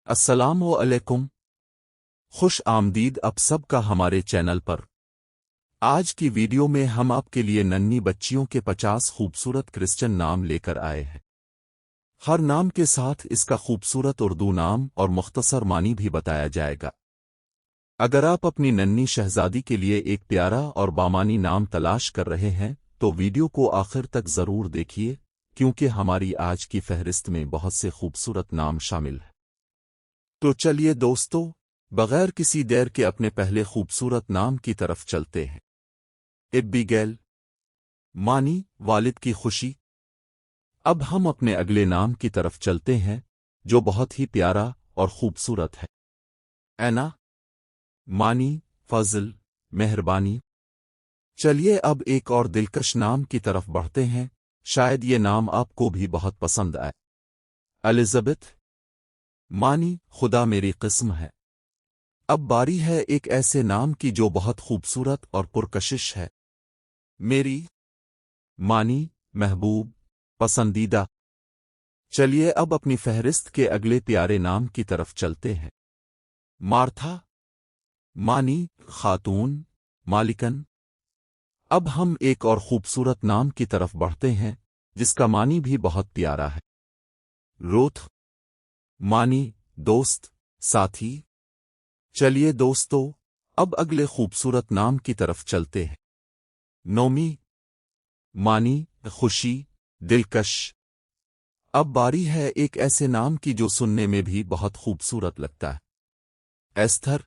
السلام علیکم، خوش آمدید آپ سب کا ہمارے چینل پر۔ آج کی ویڈیو میں ہم آپ کے لیے ننھی بچیوں کے 50 خوبصورت کرسچن نام لے کر آئے ہیں۔ ہر نام کے ساتھ اس کا خوبصورت اردو نام اور مختصر معنی بھی بتایا جائے گا۔ اگر آپ اپنی ننھی شہزادی کے لیے ایک پیارا اور بامانی نام تلاش کر رہے ہیں تو ویڈیو کو آخر تک ضرور دیکھیے، کیونکہ ہماری آج کی فہرست میں بہت سے خوبصورت نام شامل ہیں۔ تو چلیے دوستو، بغیر کسی دیر کے اپنے پہلے خوبصورت نام کی طرف چلتے ہیں۔ ایبیگیل، معنی والد کی خوشی۔ اب ہم اپنے اگلے نام کی طرف چلتے ہیں جو بہت ہی پیارا اور خوبصورت ہے۔ اینا، معنی فضل، مہربانی۔ چلیے اب ایک اور دلکش نام کی طرف بڑھتے ہیں، شاید یہ نام آپ کو بھی بہت پسند آئے۔ الزبتھ، معنی خدا میری قسم ہے۔ اب باری ہے ایک ایسے نام کی جو بہت خوبصورت اور پرکشش ہے۔ میری، معنی محبوب، پسندیدہ۔ چلیے اب اپنی فہرست کے اگلے پیارے نام کی طرف چلتے ہیں۔ مارتھا، معنی خاتون، مالکن۔ اب ہم ایک اور خوبصورت نام کی طرف بڑھتے ہیں جس کا معنی بھی بہت پیارا ہے۔ روتھ، معنی دوست، ساتھی۔ چلیے دوستو، اب اگلے خوبصورت نام کی طرف چلتے ہیں۔ نومی، معنی خوشی، دلکش۔ اب باری ہے ایک ایسے نام کی جو سننے میں بھی بہت خوبصورت لگتا ہے۔ ایستھر،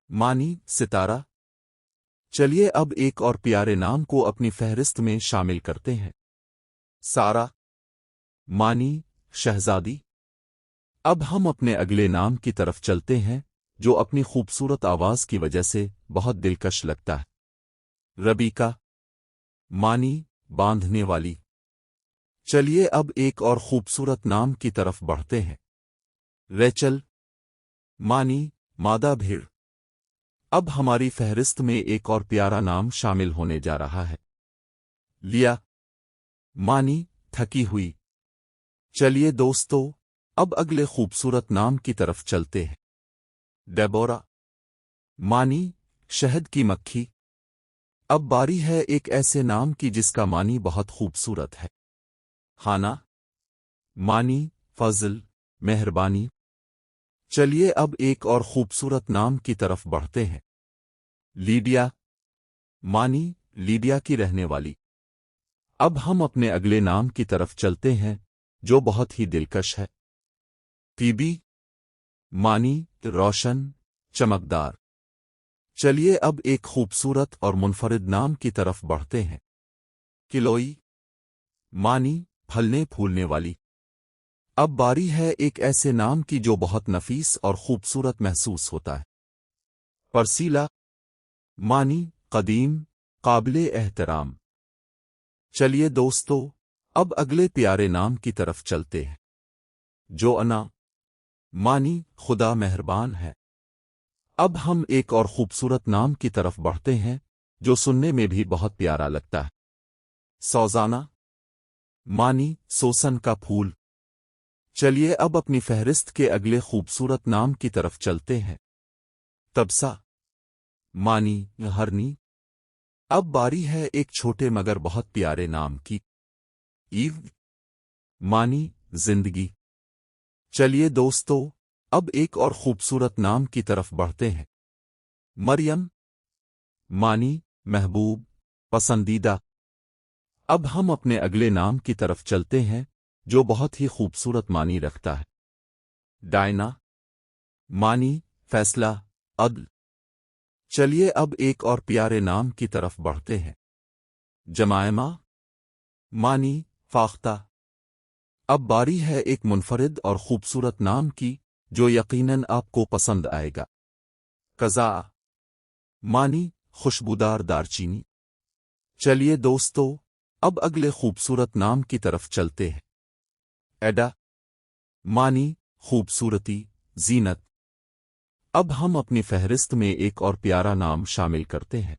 معنی ستارہ۔ چلیے اب ایک اور پیارے نام کو اپنی فہرست میں شامل کرتے ہیں۔ سارا، معنی شہزادی۔ اب ہم اپنے اگلے نام کی طرف چلتے ہیں جو اپنی خوبصورت آواز کی وجہ سے بہت دلکش لگتا ہے۔ ربیکا، معنی باندھنے والی۔ چلیے اب ایک اور خوبصورت نام کی طرف بڑھتے ہیں۔ ریچل، معنی مادہ بھیڑ۔ اب ہماری فہرست میں ایک اور پیارا نام شامل ہونے جا رہا ہے۔ لیا، معنی تھکی ہوئی۔ چلیے دوستو، اب اگلے خوبصورت نام کی طرف چلتے ہیں۔ ڈیبورا، معنی شہد کی مکھی۔ اب باری ہے ایک ایسے نام کی جس کا معنی بہت خوبصورت ہے۔ ہانا، معنی فضل، مہربانی۔ چلیے اب ایک اور خوبصورت نام کی طرف بڑھتے ہیں۔ لیڈیا، معنی لیڈیا کی رہنے والی۔ اب ہم اپنے اگلے نام کی طرف چلتے ہیں جو بہت ہی دلکش ہے۔ فیبی، معنی روشن، چمکدار۔ چلیے اب ایک خوبصورت اور منفرد نام کی طرف بڑھتے ہیں۔ کلوئی، معنی پھلنے پھولنے والی۔ اب باری ہے ایک ایسے نام کی جو بہت نفیس اور خوبصورت محسوس ہوتا ہے۔ پرسیلا، معنی قدیم، قابل احترام۔ چلیے دوستو، اب اگلے پیارے نام کی طرف چلتے ہیں۔ جوانا، معنی خدا مہربان ہے۔ اب ہم ایک اور خوبصورت نام کی طرف بڑھتے ہیں جو سننے میں بھی بہت پیارا لگتا ہے۔ سوزانا، معنی سوسن کا پھول۔ چلیے اب اپنی فہرست کے اگلے خوبصورت نام کی طرف چلتے ہیں۔ تبسا، معنی ہرنی۔ اب باری ہے ایک چھوٹے مگر بہت پیارے نام کی۔ ایو، معنی زندگی۔ چلیے دوستو، اب ایک اور خوبصورت نام کی طرف بڑھتے ہیں۔ مریم، معنی محبوب، پسندیدہ۔ اب ہم اپنے اگلے نام کی طرف چلتے ہیں جو بہت ہی خوبصورت معنی رکھتا ہے۔ ڈائنا، معنی فیصلہ، عدل۔ چلیے اب ایک اور پیارے نام کی طرف بڑھتے ہیں۔ جمائمہ، معنی فاختہ۔ اب باری ہے ایک منفرد اور خوبصورت نام کی جو یقیناً آپ کو پسند آئے گا۔ قزا، معنی خوشبودار دارچینی۔ چلیے دوستو، اب اگلے خوبصورت نام کی طرف چلتے ہیں۔ ایڈا، معنی خوبصورتی، زینت۔ اب ہم اپنی فہرست میں ایک اور پیارا نام شامل کرتے ہیں۔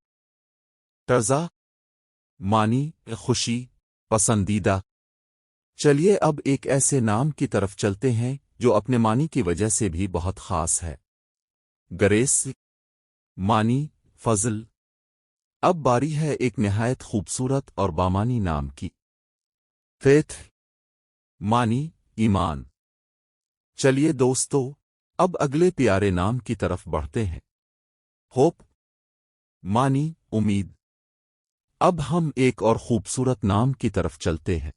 ٹرزا، معنی خوشی، پسندیدہ۔ چلیے اب ایک ایسے نام کی طرف چلتے ہیں جو اپنے معنی کی وجہ سے بھی بہت خاص ہے۔ گریس معنی فضل۔ اب باری ہے ایک نہایت خوبصورت اور بامانی نام کی۔ فیتھ معنی ایمان۔ چلیے دوستو، اب اگلے پیارے نام کی طرف بڑھتے ہیں۔ ہوپ معنی امید۔ اب ہم ایک اور خوبصورت نام کی طرف چلتے ہیں۔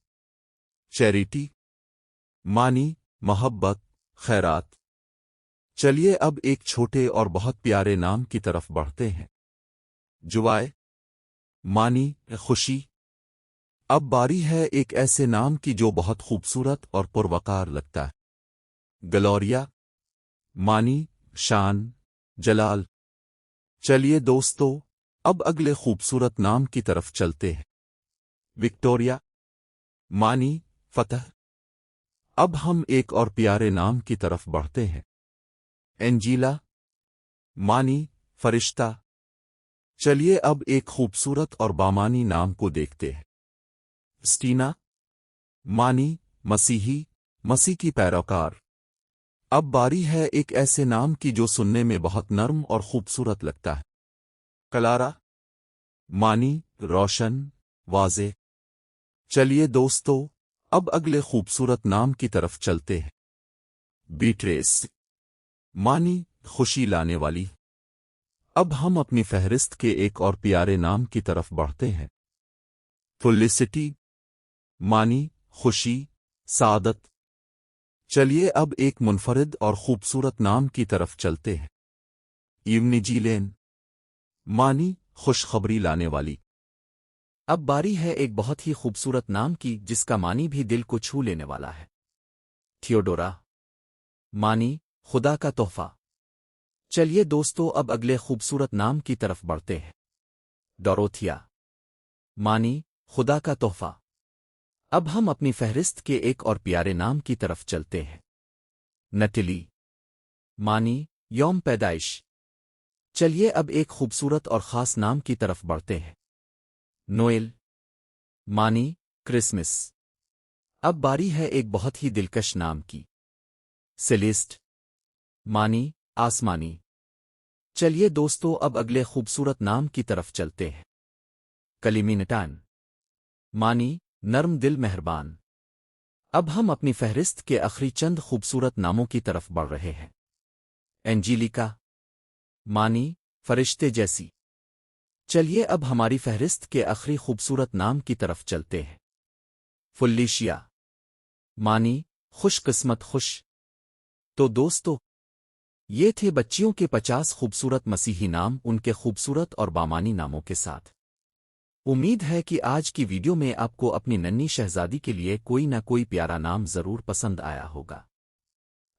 چیریٹی معنی محبت خیرات۔ چلیے اب ایک چھوٹے اور بہت پیارے نام کی طرف بڑھتے ہیں۔ جوائے معنی خوشی۔ اب باری ہے ایک ایسے نام کی جو بہت خوبصورت اور پروقار لگتا ہے۔ گلوریا معنی شان جلال۔ چلیے دوستو، اب اگلے خوبصورت نام کی طرف چلتے ہیں۔ وکٹوریا معنی فتح۔ اب ہم ایک اور پیارے نام کی طرف بڑھتے ہیں۔ انجیلا معنی فرشتہ۔ چلیے اب ایک خوبصورت اور بامانی نام کو دیکھتے ہیں۔ اسٹینا معنی مسیحی مسیح کی پیروکار۔ اب باری ہے ایک ایسے نام کی جو سننے میں بہت نرم اور خوبصورت لگتا ہے۔ کلارا معنی روشن واضح۔ چلیے دوستو، اب اگلے خوبصورت نام کی طرف چلتے ہیں۔ بیٹریس معنی خوشی لانے والی۔ اب ہم اپنی فہرست کے ایک اور پیارے نام کی طرف بڑھتے ہیں۔ فیلسٹی معنی خوشی سعادت۔ چلیے اب ایک منفرد اور خوبصورت نام کی طرف چلتے ہیں۔ ایونجیلین معنی خوشخبری لانے والی۔ اب باری ہے ایک بہت ہی خوبصورت نام کی جس کا معنی بھی دل کو چھو لینے والا ہے۔ تھیوڈورا معنی خدا کا تحفہ۔ چلیے دوستو، اب اگلے خوبصورت نام کی طرف بڑھتے ہیں۔ ڈوروتھیا معنی خدا کا تحفہ۔ اب ہم اپنی فہرست کے ایک اور پیارے نام کی طرف چلتے ہیں۔ نٹلی معنی یوم پیدائش۔ چلیے اب ایک خوبصورت اور خاص نام کی طرف بڑھتے ہیں۔ نوئل معنی کرسمس۔ اب باری ہے ایک بہت ہی دلکش نام کی۔ سیلیسٹ معنی آسمانی۔ چلیے دوستو، اب اگلے خوبصورت نام کی طرف چلتے ہیں۔ کلیمینٹان معنی نرم دل مہربان۔ اب ہم اپنی فہرست کے آخری چند خوبصورت ناموں کی طرف بڑھ رہے ہیں۔ اینجیلیکا معنی فرشتے جیسی۔ چلیے اب ہماری فہرست کے آخری خوبصورت نام کی طرف چلتے ہیں۔ فلیشیا معنی خوش قسمت خوش۔ تو دوستو، یہ تھے بچیوں کے 50 خوبصورت مسیحی نام ان کے خوبصورت اور بامانی ناموں کے ساتھ۔ امید ہے کہ آج کی ویڈیو میں آپ کو اپنی ننھی شہزادی کے لیے کوئی نہ کوئی پیارا نام ضرور پسند آیا ہوگا۔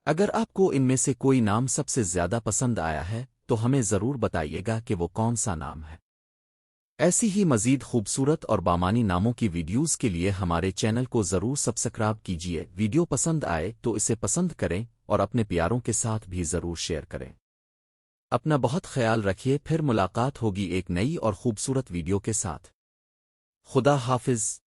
اگر آپ کو ان میں سے کوئی نام سب سے زیادہ پسند آیا ہے تو ہمیں ضرور بتائیے گا کہ وہ کون سا نام ہے۔ ایسی ہی مزید خوبصورت اور بامانی ناموں کی ویڈیوز کے لیے ہمارے چینل کو ضرور سبسکرائب کیجیے۔ ویڈیو پسند آئے تو اسے پسند کریں اور اپنے پیاروں کے ساتھ بھی ضرور شیئر کریں۔ اپنا بہت خیال رکھیے، پھر ملاقات ہوگی ایک نئی اور خوبصورت ویڈیو کے ساتھ۔ خدا حافظ۔